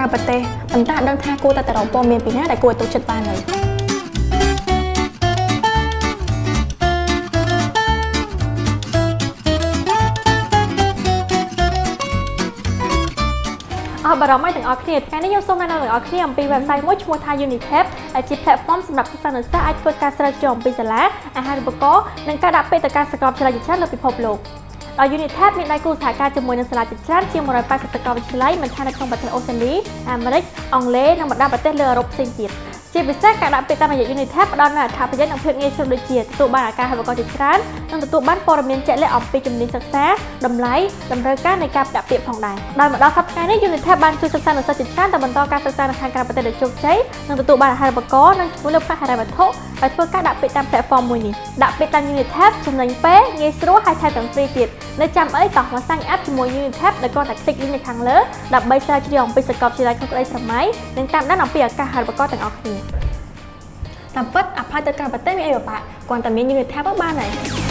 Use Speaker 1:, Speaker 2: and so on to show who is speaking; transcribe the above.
Speaker 1: าวประเทศมันตาดังท่ากูแต่เราปอเมียนปีหน้าแต่กูตัวชัดบ้านเลยบารมีถึงออเคลียร์การนิยมส่งมาในออเคลียร์ปีเว็บไซต์มุ่งชัวร์ทายยูนิเทปและจีแพลตฟอร์มสำหรับผู้สนับสนุนอาชีพการสร้างจอมปีศาจอาหารอุปกรณ์ในการดับเป็นการสกอร์ชลาจิตชาติและพิภพโลกยูนิเทปมีนายกูสถานการณ์จำนวนในสลาจิตชาติเชียงมรายไปสกอร์วิชไลมันทางในกองประเทศออสเตรเลียอเมริกอังกฤษในบรรดาประเทศเรือรบเซียนจีជាពិសេសការដាក់ពាក្យតាមរយៈ Unitap ផ្ដល់នូវអត្ថប្រយោជន៍និងភាពងាយស្រួលដូចជាទទួលបានអាការហៅប្រកបជាច្រើននិងទទួលបានព័ត៌មានជាក់លាក់អំពីជំនាញសិក្សាតម្លៃតម្រូវការនៃការដាក់ពាក្យផងដែរដោយមកដល់សប្តាហ៍នេះ Unitap បានជួយសិក្សានិស្សិតជាច្រើនទៅបន្តការសិក្សានៅខាងក្រៅប្រទេសដោយជោគជ័យនិងទទួលបានអាហារូបករណ៍និងជំនួយលើផ្នែកហិរញ្ញវត្ថុដោយធ្វើការដាក់ពាក្យតាម platform មួយនេះដាក់ពាក្យតាម Unitap ចំណេញពេលងាយស្រួលហើយថែមទាំង free ទៀតនៅចាំអីតោះមកសាញ់ app ជាមួយ Unitap ដោយគ្រាន់តែ click link នៅខាងលើដើម្បីស្រាវជ្រាវអំពីសកលវិទ្យាល័យក្នុងក្តីស្រមៃនិងតាមដានអំពីឱកាសហិរញ្ញវត្ថុទាំងអស់គ្នាតាមពិតអផាយទៅក្រៅប្រទេសមានអីបបាក់គ្រាន់តែមាន Unitap បានហើយ